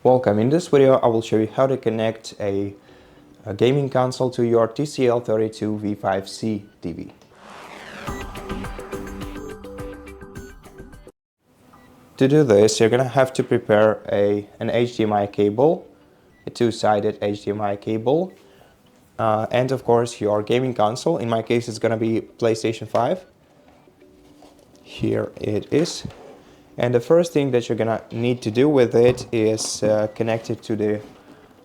Welcome. In this video I will show you how to connect a gaming console to your TCL 32V5C TV. To do this, you're gonna have to prepare an HDMI cable, a two-sided HDMI cable, and of course your gaming console. In my case it's gonna be PlayStation 5. Here it is. And the first thing that you're gonna need to do with it is connect it to the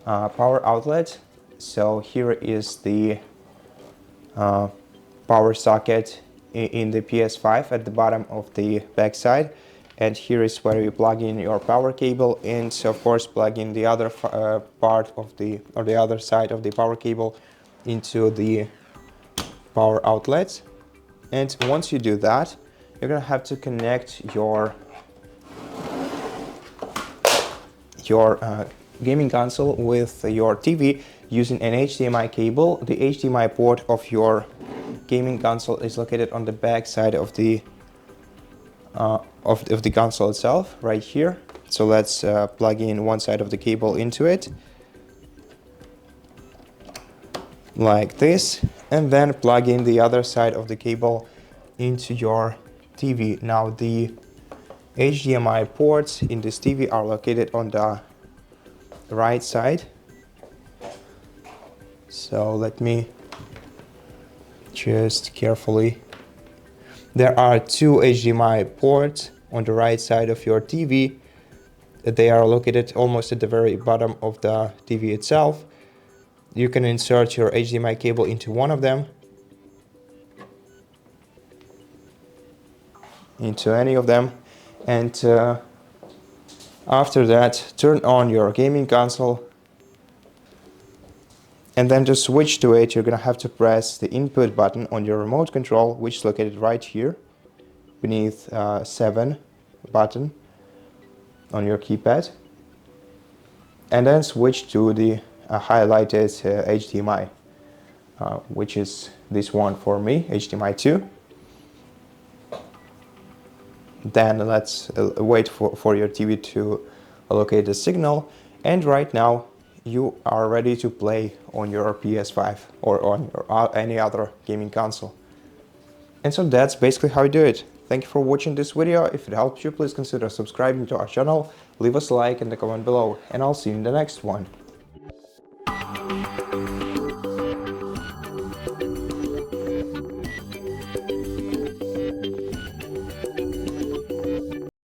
power outlet. So here is the power socket in the PS5 at the bottom of the back side, and here is where you plug in your power cable, and of course plug in the other part of the other side of the power cable into the power outlets. And once you do that, you're gonna have to connect your gaming console with your TV using an HDMI cable. The HDMI port of your gaming console is located on the back side of the console itself, right here. So let's plug in one side of the cable into it, like this, and then plug in the other side of the cable into your TV. Now the HDMI ports in this TV are located on the right side. So let me just carefully. There are two HDMI ports on the right side of your TV. They are located almost at the very bottom of the TV itself. You can insert your HDMI cable into one of them, into any of them, and after that turn on your gaming console, and then to switch to it you're gonna have to press the input button on your remote control, which is located right here beneath 7 button on your keypad, and then switch to the highlighted HDMI, which is this one for me, HDMI 2. Then let's wait for your TV to locate the signal, and right now you are ready to play on your PS5 or on any other gaming console. And so that's basically how you do it. Thank you for watching this video. If it helped you, please consider subscribing to our channel, leave us a like and a comment below, and I'll see you in the next one.